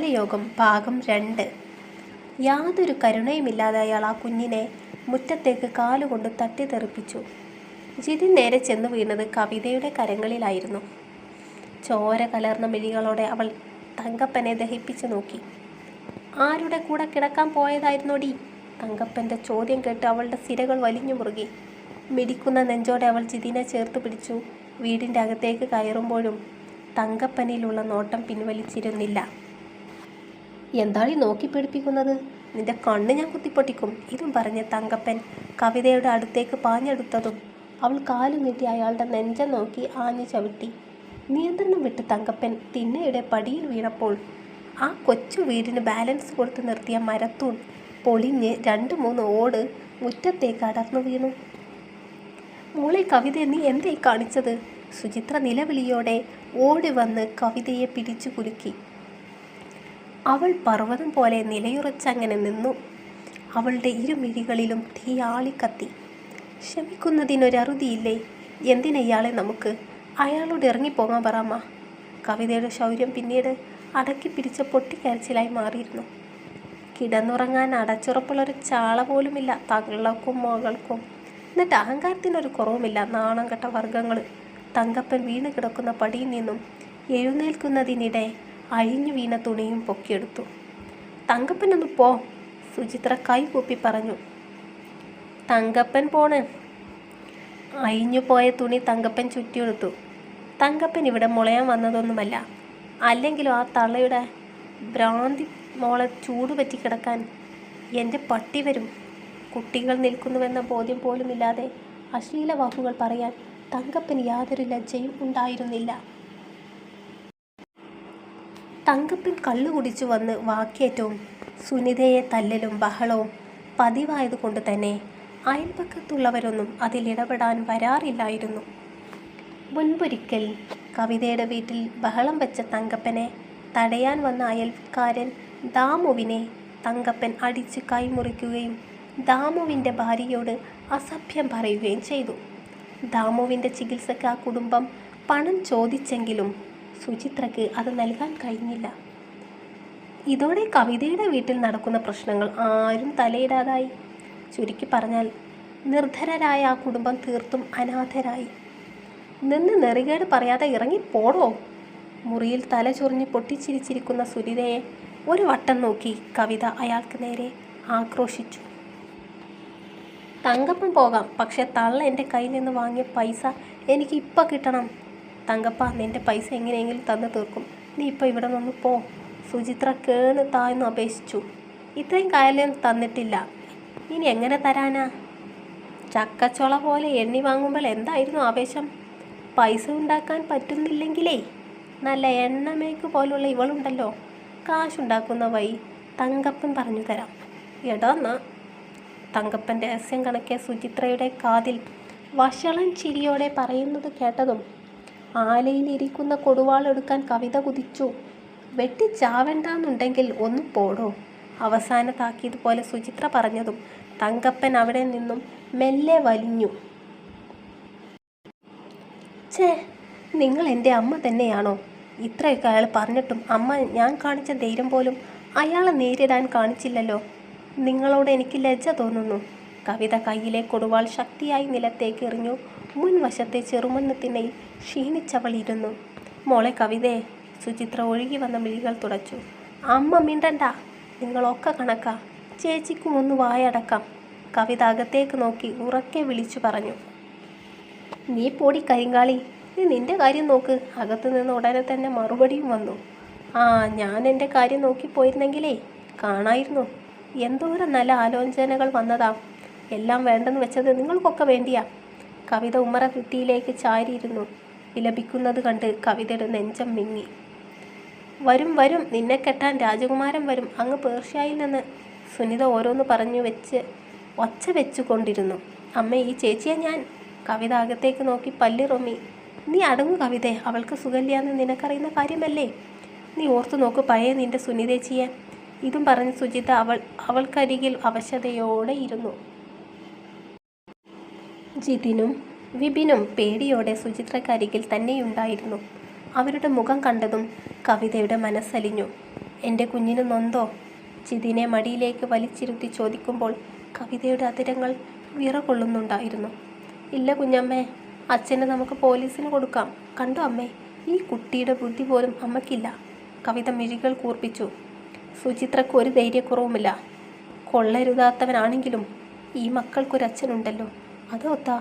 ബാലയോഗം ഭാഗം 2. യാതൊരു കരുണയുമില്ലാതെ അയാൾ ആ കുഞ്ഞിനെ മുറ്റത്തേക്ക് കാലുകൊണ്ട് തട്ടിത്തെറിപ്പിച്ചു. ജിതിൻ നേരെ ചെന്നു വീണത് കവിതയുടെ കരങ്ങളിലായിരുന്നു. ചോര കലർന്ന മിഴികളോടെ അവൾ തങ്കപ്പനെ ദഹിപ്പിച്ചു നോക്കി. ആരുടെ കൂടെ കിടക്കാൻ പോയതായിരുന്നോടി? തങ്കപ്പൻ്റെ ചോദ്യം കേട്ട് അവളുടെ സിരകൾ വലിഞ്ഞു മുറുകി. മിടിക്കുന്ന നെഞ്ചോടെ അവൾ ജിതിനെ ചേർത്ത് പിടിച്ചു. വീടിൻ്റെ അകത്തേക്ക് കയറുമ്പോഴും തങ്കപ്പനിലുള്ള നോട്ടം പിൻവലിച്ചിരുന്നില്ല. എന്താണീ നോക്കി പേടിപ്പിക്കുന്നത്? നിന്റെ കണ്ണ് ഞാൻ കുത്തിപ്പൊട്ടിക്കും. ഇതും പറഞ്ഞ് തങ്കപ്പൻ കവിതയുടെ അടുത്തേക്ക് പാഞ്ഞെടുത്തതും അവൾ കാലു നീട്ടി അയാളുടെ നെഞ്ചം നോക്കി ആഞ്ഞു ചവിട്ടി. നിയന്ത്രണം വിട്ട് തങ്കപ്പൻ തിണ്ണയുടെ പടിയിൽ വീണപ്പോൾ ആ കൊച്ചു വീടിന് ബാലൻസ് കൊടുത്ത് നിർത്തിയ മരത്തൂൺ പൊളിഞ്ഞ് 2-3 ഓട് മുറ്റത്തേക്ക് അടർന്നു വീണു. മോളെ കവിതയെ നീ എന്തേ കാണിച്ചത്? സുചിത്ര നിലവിളിയോടെ ഓടി വന്ന് കവിതയെ പിടിച്ചു കുലുക്കി. അവൾ പർവ്വതം പോലെ നിലയുറച്ചങ്ങനെ നിന്നു. അവളുടെ ഇരുമിഴികളിലും തീ ആളിക്കത്തി. ക്ഷമിക്കുന്നതിനൊരറുതിയില്ലേ? എന്തിനയാളെ നമുക്ക്? അയാളോട് ഇറങ്ങിപ്പോകാൻ പറമ്മ. കവിതയുടെ ശൗര്യം പിന്നീട് അടക്കി പിടിച്ച പൊട്ടിക്കരച്ചിലായി മാറിയിരുന്നു. കിടന്നുറങ്ങാൻ അടച്ചുറപ്പുള്ളൊരു ചാള പോലുമില്ല തങ്ങൾക്കും മകൾക്കും. എന്നിട്ട് അഹങ്കാരത്തിനൊരു കുറവുമില്ല. നാണം കെട്ട വർഗ്ഗങ്ങൾ. തങ്കപ്പൻ വീണ് കിടക്കുന്ന പടിയിൽ നിന്നും എഴുന്നേൽക്കുന്നതിനിടെ അഴിഞ്ഞു വീണ തുണിയും പൊക്കിയെടുത്തു. തങ്കപ്പനൊന്ന് പോ, സുചിത്ര കൈകൂപ്പി പറഞ്ഞു. തങ്കപ്പൻ പോണ്. അഴിഞ്ഞു പോയ തുണി തങ്കപ്പൻ ചുറ്റിയെടുത്തു. തങ്കപ്പൻ ഇവിടെ മുളയാൻ വന്നതൊന്നുമല്ല. അല്ലെങ്കിലും ആ തള്ളയുടെ ഭ്രാന്തി മോളെ ചൂട് പറ്റി കിടക്കാൻ എൻ്റെ പട്ടി വരും. കുട്ടികൾ നിൽക്കുന്നുവെന്ന ബോധ്യം പോലുമില്ലാതെ അശ്ലീല വാക്കുകൾ പറയാൻ തങ്കപ്പന് യാതൊരു ലജ്ജയും ഉണ്ടായിരുന്നില്ല. തങ്കപ്പൻ കള്ളു കുടിച്ചു വന്ന് വാക്കേറ്റവും സുനിതയെ തല്ലലും ബഹളവും പതിവായതുകൊണ്ട് തന്നെ അയൽപക്കത്തുള്ളവരൊന്നും അതിലിടപെടാൻ വരാറില്ലായിരുന്നു. മുൻപൊരിക്കൽ കവിതയുടെ വീട്ടിൽ ബഹളം വെച്ച തങ്കപ്പനെ തടയാൻ വന്ന അയൽക്കാരൻ ദാമുവിനെ തങ്കപ്പൻ അടിച്ച് കൈമുറിക്കുകയും ദാമുവിൻ്റെ ഭാര്യയോട് അസഭ്യം പറയുകയും ചെയ്തു. ദാമുവിൻ്റെ ചികിത്സയ്ക്ക് ആ കുടുംബം പണം ചോദിച്ചെങ്കിലും സുചിത്രയ്ക്ക് അത് നൽകാൻ കഴിഞ്ഞില്ല. ഇതോടെ കവിതയുടെ വീട്ടിൽ നടക്കുന്ന പ്രശ്നങ്ങൾ ആരും തലയിടാതായി. ചുരുക്കി പറഞ്ഞാൽ നിർധനരായ ആ കുടുംബം തീർത്തും അനാഥരായി. നിന്ന് നെറികേട് പറയാതെ ഇറങ്ങിപ്പോടോ. മുറിയിൽ തല ചൊറിഞ്ഞ് പൊട്ടിച്ചിരിച്ചിരിക്കുന്ന സുനിതയെ ഒരു വട്ടം നോക്കി കവിത അയാൾക്ക് നേരെ ആക്രോശിച്ചു. തങ്കപ്പൻ പോകാം, പക്ഷെ തള്ള എൻ്റെ കയ്യിൽ നിന്ന് വാങ്ങിയ പൈസ എനിക്ക് ഇപ്പം കിട്ടണം. തങ്കപ്പ, നിൻ്റെ പൈസ എങ്ങനെയെങ്കിലും തന്നു തീർക്കും. നീ ഇപ്പം ഇവിടെ നിന്ന് പോ. സുചിത്ര കേണ് താഴ്ന്നു അപേക്ഷിച്ചു. ഇത്രയും കാലം തന്നിട്ടില്ല, ഇനി എങ്ങനെ തരാനാ? ചക്കച്ചൊള പോലെ എണ്ണി വാങ്ങുമ്പോൾ എന്തായിരുന്നു ആവേശം? പൈസ ഉണ്ടാക്കാൻ പറ്റുന്നില്ലെങ്കിലേ നല്ല എണ്ണമേക്ക് പോലുള്ള ഇവളുണ്ടല്ലോ, കാശുണ്ടാക്കുന്ന വഴി തങ്കപ്പൻ പറഞ്ഞു തരാം. എടാന്നാ. തങ്കപ്പൻ രഹസ്യം കണക്കെ സുചിത്രയുടെ കാതിൽ വഷളൻ ചിരിയോടെ പറയുന്നത് കേട്ടതും ആലയിലിരിക്കുന്ന കൊടുവാളെടുക്കാൻ കവിത കുതിച്ചു. വെട്ടിച്ചാവണ്ടെന്നുണ്ടെങ്കിൽ ഒന്ന് പോടോ. അവസാന താക്കിയതുപോലെ സുചിത്ര പറഞ്ഞതും തങ്കപ്പൻ അവിടെ നിന്നും മെല്ലെ വലിഞ്ഞു. ഛേ, നിങ്ങൾ എൻ്റെ അമ്മ തന്നെയാണോ? ഇത്രയൊക്കെ അയാൾ പറഞ്ഞിട്ടും അമ്മ ഞാൻ കാണിച്ച ധൈര്യം പോലും അയാളെ നേരിടാൻ കാണിച്ചില്ലല്ലോ. നിങ്ങളോട് എനിക്ക് ലജ്ജ തോന്നുന്നു. കവിത കയ്യിലെ കൊടുവാൾ ശക്തിയായി നിലത്തേക്ക് എറിഞ്ഞു. മുൻവശത്തെ ചെറുമണ്ണത്തിനയിൽ ക്ഷീണിച്ചവളിരുന്നു. മോളെ കവിതയെ. സുചിത്ര ഒഴുകി വന്ന മിഴികൾ തുടച്ചു. അമ്മ മിണ്ടണ്ട, നിങ്ങളൊക്കെ കണക്കാ. ചേച്ചിക്കും ഒന്ന് വായടക്കാം. കവിത അകത്തേക്ക് നോക്കി ഉറക്കെ വിളിച്ചു പറഞ്ഞു. നീ പോടി കരിങ്കാളി, നീ നിൻ്റെ കാര്യം നോക്ക്. അകത്തു നിന്ന് ഉടനെ തന്നെ മറുപടിയും വന്നു. ആ, ഞാൻ എൻ്റെ കാര്യം നോക്കിപ്പോയിരുന്നെങ്കിലേ കാണായിരുന്നു. എന്തോരം നല്ല ആലോചനകൾ വന്നതാ. എല്ലാം വേണ്ടെന്ന് വെച്ചത് നിങ്ങൾക്കൊക്കെ വേണ്ടിയാ. കവിത ഉമ്മറ ഭിത്തിയിലേക്ക് ചാരിയിരുന്നു. വിലപിക്കുന്നത് കണ്ട് കവിതയുടെ നെഞ്ചം മിങ്ങി. വരും വരും, നിന്നെ കെട്ടാൻ രാജകുമാരൻ വരും അങ്ങ് പേർഷ്യയിൽ നിന്ന്. സുനിത ഓരോന്ന് പറഞ്ഞു വെച്ച് ഒച്ച വെച്ചുകൊണ്ടിരുന്നു. അമ്മ, ഈ ചേച്ചിയെ ഞാൻ. കവിത അകത്തേക്ക് നോക്കി പല്ലിറുമ്മി. നീ അടങ്ങു കവിതേ, അവൾക്ക് സുഖമില്ലാന്ന് നിനക്കറിയുന്ന കാര്യമല്ലേ. നീ ഓർത്തു നോക്ക് പഴയ നിൻ്റെ സുനിതേച്ചിയെ. ഇതും പറഞ്ഞ് സുചിത അവൾക്കരികിൽ അവശതയോടെ ഇരുന്നു. ജിതിനും വിപിനും പേടിയോടെ സുചിത്രക്കരികിൽ തന്നെയുണ്ടായിരുന്നു. അവരുടെ മുഖം കണ്ടതും കവിതയുടെ മനസ്സലിഞ്ഞു. എൻ്റെ കുഞ്ഞിന് നൊന്തോ? ജിതിനെ മടിയിലേക്ക് വലിച്ചിരുത്തി ചോദിക്കുമ്പോൾ കവിതയുടെ അതിരങ്ങൾ വിറകൊള്ളുന്നുണ്ടായിരുന്നു. ഇല്ല കുഞ്ഞമ്മേ, അച്ഛനെ നമുക്ക് പോലീസിന് കൊടുക്കാം. കണ്ടോ അമ്മേ, ഈ കുട്ടിയുടെ ബുദ്ധി പോലും അമ്മയ്ക്കില്ല. കവിത മിഴികൾ കൂർപ്പിച്ചു. സുചിത്രയ്ക്ക് ഒരു ധൈര്യക്കുറവുമില്ല. കൊള്ളരുതാത്തവനാണെങ്കിലും ഈ മക്കൾക്കൊരച്ഛനുണ്ടല്ലോ, അതോത്താ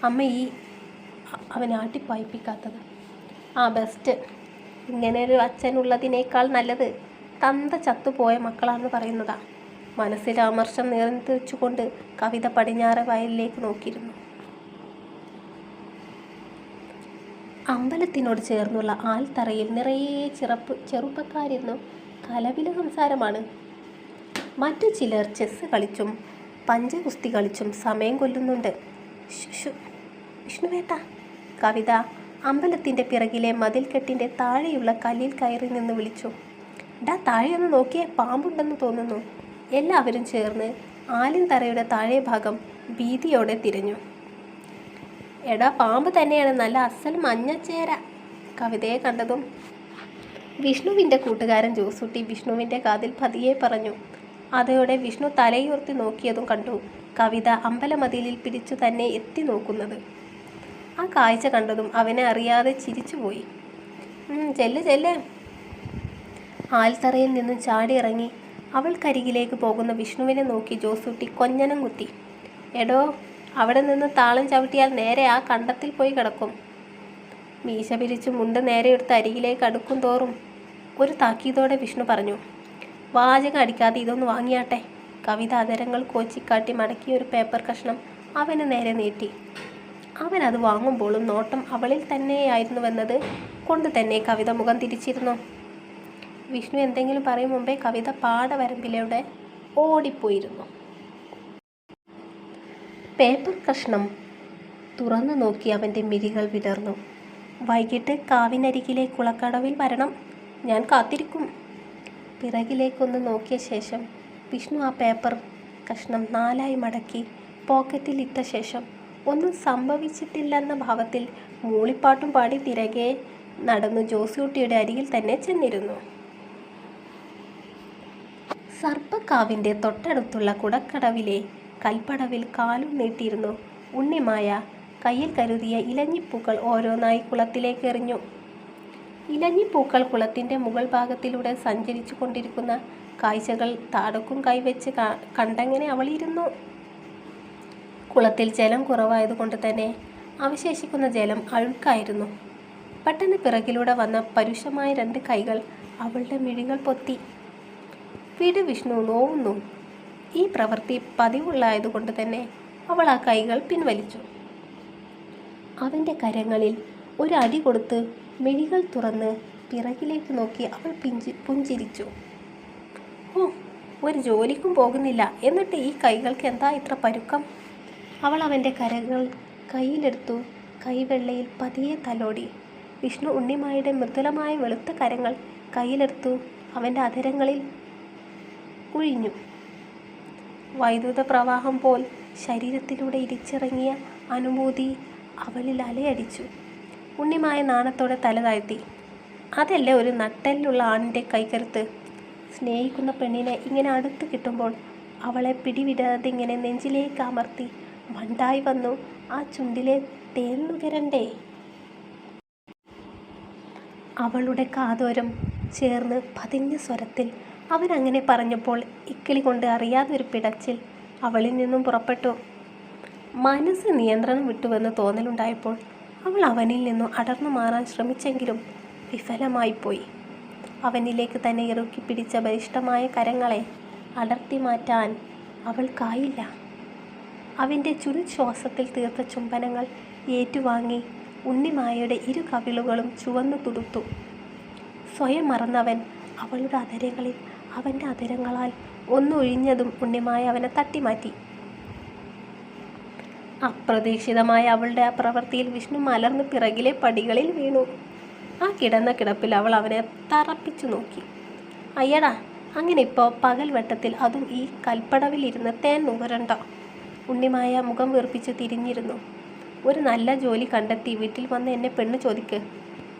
അമ്മ അവനെ ആട്ടിപ്പായിപ്പിക്കാത്തത്. ബെസ്റ്റ്. ഇങ്ങനെയൊരു അച്ഛനുള്ളതിനേക്കാൾ നല്ലത് തന്ത ചത്തുപോയ മക്കളാണെന്ന് പറയുന്നതാ. മനസ്സിൽ അമർഷം നിയന്ത്രിച്ചുകൊണ്ട് കവിത പടിഞ്ഞാറ് വയലിലേക്ക് നോക്കിയിരുന്നു. അമ്പലത്തിനോട് ചേർന്നുള്ള ആൽത്തറയിൽ നിറയെ ചെറുപ്പക്കാരിരുന്നു കലപില സംസാരമാണ്. മറ്റു ചിലർ ചെസ്സ് കളിച്ചും പഞ്ചഗുസ്തി കളിച്ചും സമയം കൊല്ലുന്നുണ്ട്. വിഷ്ണുവേട്ട, കവിത അമ്പലത്തിൻ്റെ പിറകിലെ മതിൽക്കെട്ടിൻ്റെ താഴെയുള്ള കല്ലിൽ കയറി നിന്ന് വിളിച്ചു. താഴെയൊന്ന് നോക്കിയേ, പാമ്പുണ്ടെന്ന് തോന്നുന്നു. എല്ലാവരും ചേർന്ന് ആലിൻതറയുടെ താഴെ ഭാഗം ഭീതിയോടെ തിരഞ്ഞു. പാമ്പ് തന്നെയാണ്, നല്ല അസൽ മഞ്ഞച്ചേര. കവിതയെ കണ്ടതും വിഷ്ണുവിൻ്റെ കൂട്ടുകാരൻ ജോസൂട്ടി വിഷ്ണുവിൻ്റെ കാതിൽ പതിയെ പറഞ്ഞു. അതോടെ വിഷ്ണു തലയുയർത്തി നോക്കിയതും കണ്ടു കവിത അമ്പലമതിലിൽ പിടിച്ചു തന്നെ എത്തി നോക്കുന്നത്. ആ കാഴ്ച കണ്ടതും അവനെ അറിയാതെ ചിരിച്ചുപോയി. ചെല്ല്. ആൽത്തറയിൽ നിന്നും ചാടിയിറങ്ങി അവൾക്കരികിലേക്ക് പോകുന്ന വിഷ്ണുവിനെ നോക്കി ജോസൂട്ടി കൊഞ്ഞനം കുത്തി. അവിടെ നിന്ന് താളം ചവിട്ടിയാൽ നേരെ ആ കണ്ടത്തിൽ പോയി കിടക്കും. മീശ പിരിച്ചു മുണ്ട് നേരെ എടുത്ത് അരികിലേക്ക് അടുക്കും തോറും ഒരു താക്കീതോടെ വിഷ്ണു പറഞ്ഞു. വാചകം അടിക്കാതെ ഇതൊന്ന് വാങ്ങിയാട്ടെ. കവിത അതരങ്ങൾ കോച്ചിക്കാട്ടി മടക്കിയ ഒരു പേപ്പർ കഷ്ണം അവന് നേരെ നീട്ടി. അവൻ അത് വാങ്ങുമ്പോഴും നോട്ടം അവളിൽ തന്നെയായിരുന്നുവെന്നത് കൊണ്ട് തന്നെ കവിത മുഖം തിരിച്ചിരുന്നു. വിഷ്ണു എന്തെങ്കിലും പറയും മുമ്പേ കവിത പാടവരമ്പിലൂടെ ഓടിപ്പോയിരുന്നു. പേപ്പർ കഷ്ണം തുറന്നു നോക്കി അവൻ്റെ മിഴികൾ വിടർന്നു. വൈകിട്ട് കാവിനരികിലെ കുളക്കടവിൽ വരണം, ഞാൻ കാത്തിരിക്കും. പിറകിലേക്കൊന്ന് നോക്കിയ ശേഷം വിഷ്ണു ആ പേപ്പർ കഷ്ണം 4 മടക്കി പോക്കറ്റിൽ ഇട്ട ശേഷം ഒന്നും സംഭവിച്ചിട്ടില്ലെന്ന ഭാവത്തിൽ മൂളിപ്പാട്ടും പാടി തിരകെ നടന്നു ജോസൂട്ടിയുടെ അരികിൽ തന്നെ ചെന്നിരുന്നു. സർപ്പക്കാവിൻ്റെ തൊട്ടടുത്തുള്ള കുടക്കടവിലെ കൽപ്പടവിൽ കാലും നീട്ടിയിരുന്നു ഉണ്ണിമായ കയ്യിൽ കരുതിയ ഇലഞ്ഞിപ്പൂക്കൾ ഓരോന്നായി കുളത്തിലേക്ക് എറിഞ്ഞു. ഇലഞ്ഞിപ്പൂക്കൾ കുളത്തിൻ്റെ മുകൾ ഭാഗത്തിലൂടെ സഞ്ചരിച്ചു കൊണ്ടിരിക്കുന്ന കാഴ്ചകൾ താടക്കും കൈവച്ച് കണ്ടങ്ങനെ അവളിരുന്നു. കുളത്തിൽ ജലം കുറവായതുകൊണ്ട് തന്നെ അവശേഷിക്കുന്ന ജലം അഴുക്കായിരുന്നു. പെട്ടെന്ന് പിറകിലൂടെ വന്ന പരുഷമായ 2 കൈകൾ അവളുടെ മിഴികൾ പൊത്തി. വിട് വിഷ്ണു, നോവുന്നു. ഈ പ്രവൃത്തി പതിവുള്ളായതുകൊണ്ട് തന്നെ അവൾ ആ കൈകൾ പിൻവലിച്ചു. അവൻ്റെ കരങ്ങളിൽ ഒരു അടി കൊടുത്ത് മിഴികൾ തുറന്ന് പിറകിലേക്ക് നോക്കി അവൾ പുഞ്ചിരിച്ചു. ഒരു ജോലിക്കും പോകുന്നില്ല, എന്നിട്ട് ഈ കൈകൾക്ക് എന്താ ഇത്ര പരുക്കം? അവൾ അവൻ്റെ കരകൾ കയ്യിലെടുത്തു കൈവെള്ളയിൽ പതിയെ തലോടി. വിഷ്ണു ഉണ്ണിമായുടെ മൃദുലമായ വെളുത്ത കരങ്ങൾ കയ്യിലെടുത്തു അവൻ്റെ അധരങ്ങളിൽ ഉഴിഞ്ഞു. വൈദ്യുത പ്രവാഹം പോൽ ശരീരത്തിലൂടെ ഇരിച്ചിറങ്ങിയ അനുഭൂതി അവളിൽ അലയടിച്ചു. ഉണ്ണിമായ നാണത്തോടെ തല താഴ്ത്തി. അതല്ലേ ഒരു നട്ടെല്ലുള്ള ആണിൻ്റെ കൈകരുത്ത്. സ്നേഹിക്കുന്ന പെണ്ണിനെ ഇങ്ങനെ അടുത്ത് കിട്ടുമ്പോൾ അവളെ പിടിവിടാതെ ഇങ്ങനെ നെഞ്ചിലേക്ക് അമർത്തി മണ്ടായി വന്നു ആ ചുണ്ടിലെ തേൻ നുകരണ്ടേ? അവളുടെ കാതോരം ചേർന്ന് പതിഞ്ഞ സ്വരത്തിൽ അവൻ അങ്ങനെ പറഞ്ഞപ്പോൾ ഇക്കിളി കൊണ്ട് അറിയാതൊരു പിടച്ചിൽ അവളിൽ നിന്നും പുറപ്പെട്ടു. മനസ്സ് നിയന്ത്രണം വിട്ടുവെന്ന് തോന്നലുണ്ടായപ്പോൾ അവൾ അവനിൽ നിന്നും അടർന്നു മാറാൻ ശ്രമിച്ചെങ്കിലും വിഫലമായിപ്പോയി. അവനിലേക്ക് തന്നെ ഇറുക്കി പിടിച്ച ബലിഷ്ഠമായ കരങ്ങളെ അടർത്തി മാറ്റാൻ അവൾക്കായില്ല. അവൻ്റെ ചുടുശ്വാസത്തിൽ തീർത്ത ചുംബനങ്ങൾ ഏറ്റുവാങ്ങി ഉണ്ണിമായയുടെ 2 കവിളുകളും ചുവന്നു തുടുത്തു. സ്വയം മറന്നവൻ അവളുടെ അധരങ്ങളിൽ അവൻ്റെ അധരങ്ങളാൽ ഒന്നൊഴിഞ്ഞതും ഉണ്ണിമായ അവനെ തട്ടിമാറ്റി. അപ്രതീക്ഷിതമായ അവളുടെ ആ പ്രവൃത്തിയിൽ വിഷ്ണു മലർന്ന് പിറകിലെ പടികളിൽ വീണു. ആ കിടന്ന കിടപ്പിൽ അവൾ അവനെ തറപ്പിച്ചു നോക്കി. അയ്യടാ, അങ്ങനെ ഇപ്പോൾ പകൽ വെട്ടത്തിൽ അതും ഈ കൽപ്പടവിലിരുന്ന് തേൻ നുകരണ്ട. ഉണ്ണിമായ മുഖം വീർപ്പിച്ച് തിരിഞ്ഞിരുന്നു. ഒരു നല്ല ജോലി കണ്ടെത്തി വീട്ടിൽ വന്ന് എന്നെ പെണ്ണ് ചോദിക്ക്.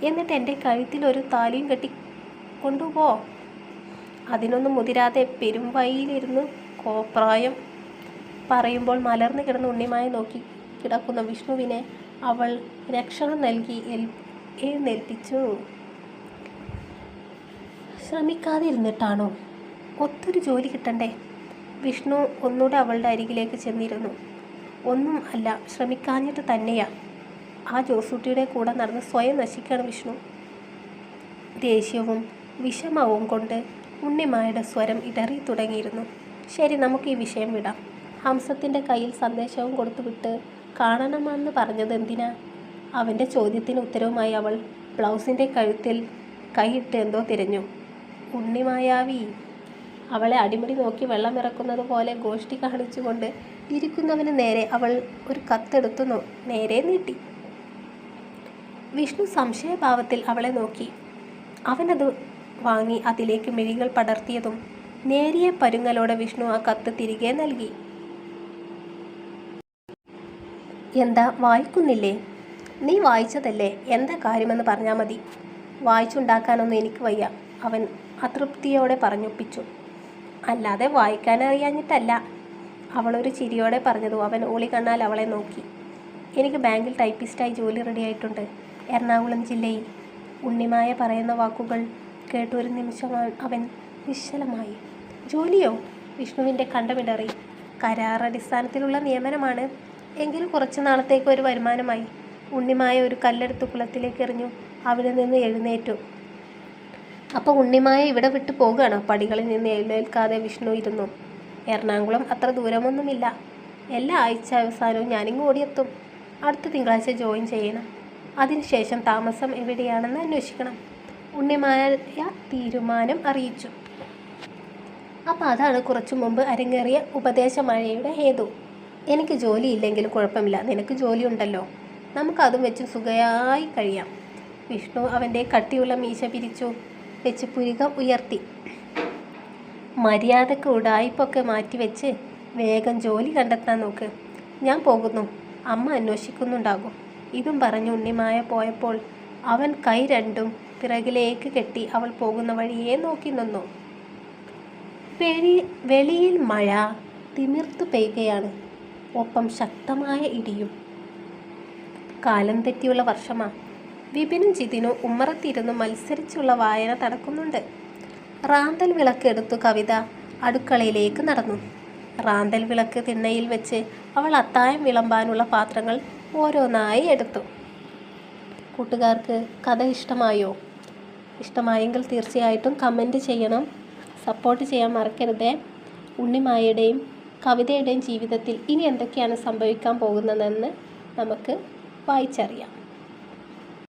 എന്നിട്ട് എൻ്റെ കഴുത്തിൽ ഒരു താലിയും കെട്ടി കൊണ്ടുപോ. അതിനൊന്നും മുതിരാതെ പെരുമ്പയിലിരുന്ന് കോപ്രായം പറയുമ്പോൾ മലർന്നു കിടന്ന് ഉണ്ണിമായ നോക്കി കിടക്കുന്ന വിഷ്ണുവിനെ അവൾ രക്ഷണം നൽകി എഴുന്നേൽപ്പിച്ചു. ശ്രമിക്കാതെ ഇരുന്നിട്ടാണോ? ഒത്തൊരു ജോലി കിട്ടണ്ടേ? വിഷ്ണു ഒന്നുകൂടെ അവളുടെ അരികിലേക്ക് ചെന്നിരുന്നു. ഒന്നും അല്ല, ശ്രമിക്കാഞ്ഞിട്ട് തന്നെയാ. ആ ജോസൂട്ടിയുടെ കൂടെ നടന്ന് സ്വയം നശിക്കാണ് വിഷ്ണു. ദേഷ്യവും വിഷമവും കൊണ്ട് ഉണ്ണിമായുടെ സ്വരം ഇടറി തുടങ്ങിയിരുന്നു. ശരി, നമുക്ക് ഈ വിഷയം വിടാം. ഹംസത്തിൻ്റെ കയ്യിൽ സന്ദേശവും കൊടുത്തുവിട്ട് കാണണമെന്ന് പറഞ്ഞത് എന്തിനാ? അവൻ്റെ ചോദ്യത്തിന് ഉത്തരവുമായി അവൾ ബ്ലൗസിൻ്റെ കഴുത്തിൽ കൈയിട്ട് എന്തോ തിരഞ്ഞു. ഉണ്ണിമായാവി അവളെ അടിമുടി നോക്കി വെള്ളമിറക്കുന്നത് പോലെ ഗോഷ്ടി കാണിച്ചുകൊണ്ട് ഇരിക്കുന്നവന് നേരെ അവൾ ഒരു കത്തെടുത്തു നേരെ നീട്ടി. വിഷ്ണു സംശയഭാവത്തിൽ അവളെ നോക്കി. അവനത് വാങ്ങി അതിലേക്ക് മിഴികൾ പടർത്തിയതും നേരിയ പരുങ്ങലോടെ വിഷ്ണു ആ കത്ത് തിരികെ നൽകി. എന്താ, വായിക്കുന്നില്ലേ? നീ വായിച്ചതല്ലേ, എന്താ കാര്യമെന്ന് പറഞ്ഞാൽ മതി. വായിച്ചുണ്ടാക്കാനൊന്നും എനിക്ക് വയ്യ, അവൻ അതൃപ്തിയോടെ പറഞ്ഞൊപ്പിച്ചു. അല്ലാതെ വായിക്കാനറിയാഞ്ഞിട്ടല്ല, അവളൊരു ചിരിയോടെ പറഞ്ഞതു. അവൻ ഓളി കണ്ണാൽ അവളെ നോക്കി. എനിക്ക് ബാങ്കിൽ ടൈപ്പിസ്റ്റായി ജോലി റെഡിയായിട്ടുണ്ട്, എറണാകുളം ജില്ലയിൽ. ഉണ്ണിമായ പറയുന്ന വാക്കുകൾ കേട്ടൊരു നിമിഷം അവൻ നിശ്ചലമായി. ജോലിയോ? വിഷ്ണുവിൻ്റെ കണ്ടമിടറി. കരാറടിസ്ഥാനത്തിലുള്ള നിയമനമാണ്, എങ്കിലും കുറച്ചു നാളത്തേക്ക് ഒരു വരുമാനമായി. ഉണ്ണിമായ ഒരു കല്ലെടുത്ത് കുളത്തിലേക്ക് എറിഞ്ഞു. അവിടെ നിന്ന് എഴുന്നേറ്റു. അപ്പോൾ ഉണ്ണിമായ ഇവിടെ വിട്ടു പോകുകയാണോ? പടികളിൽ നിന്ന് എഴുന്നേൽക്കാതെ വിഷ്ണു ഇരുന്നു. എറണാകുളം അത്ര ദൂരമൊന്നുമില്ല. എല്ലാ ആഴ്ച അവസാനവും ഞാനിങ്ങ് ഓടിയെത്തും. അടുത്ത തിങ്കളാഴ്ച ജോയിൻ ചെയ്യണം. അതിനുശേഷം താമസം എവിടെയാണെന്ന് അന്വേഷിക്കണം. ഉണ്ണിമായ തീരുമാനം അറിയിച്ചു. അപ്പോൾ അതാണ് കുറച്ചു മുമ്പ് അരങ്ങേറിയ ഉപദേശമഴയുടെ ഹേതു. എനിക്ക് ജോലിയില്ലെങ്കിലും കുഴപ്പമില്ല, നിനക്ക് ജോലിയുണ്ടല്ലോ, നമുക്കതും വെച്ച് സുഖമായി കഴിയാം. വിഷ്ണു അവൻ്റെ കട്ടിയുള്ള മീശ പിരിച്ചു വെച്ച് പുരികം ഉയർത്തി. മര്യാദക്ക് ഉടായ്പൊക്കെ മാറ്റിവെച്ച് വേഗം ജോലി കണ്ടെത്താൻ നോക്ക്. ഞാൻ പോകുന്നു, അമ്മ അന്വേഷിക്കുന്നുണ്ടാകും. ഇതും പറഞ്ഞ് ഉണ്ണിമായ പോയപ്പോൾ അവൻ കൈ രണ്ടും പിറകിലേക്ക് കെട്ടി അവൾ പോകുന്ന വഴിയെ നോക്കി നിന്നു. വെളിയിൽ മഴ തിമിർത്തു പെയ്യുകയാണ്, ഒപ്പം ശക്തമായ ഇടിയും. കാലം തെറ്റിയുള്ള വർഷമാ. വിപിനും ജിതിനും ഉമ്മറത്തിരുന്ന് മത്സരിച്ചുള്ള വായന നടക്കുന്നുണ്ട്. റാന്തൽ വിളക്ക് എടുത്തു കവിത അടുക്കളയിലേക്ക് നടന്നു. റാന്തൽ വിളക്ക് തിണ്ണയിൽ വെച്ച് അവൾ അത്തായം വിളമ്പാനുള്ള പാത്രങ്ങൾ ഓരോന്നായി എടുത്തു. കൂട്ടുകാർക്ക് കഥ ഇഷ്ടമായോ? ഇഷ്ടമായെങ്കിൽ തീർച്ചയായിട്ടും കമൻറ്റ് ചെയ്യണം, സപ്പോർട്ട് ചെയ്യാൻ മറക്കരുതേ. ഉണ്ണിമായയുടെയും കവിതയുടെയും ജീവിതത്തിൽ ഇനി എന്തൊക്കെയാണ് സംഭവിക്കാൻ പോകുന്നതെന്ന് നമുക്ക് വായിച്ചറിയാം.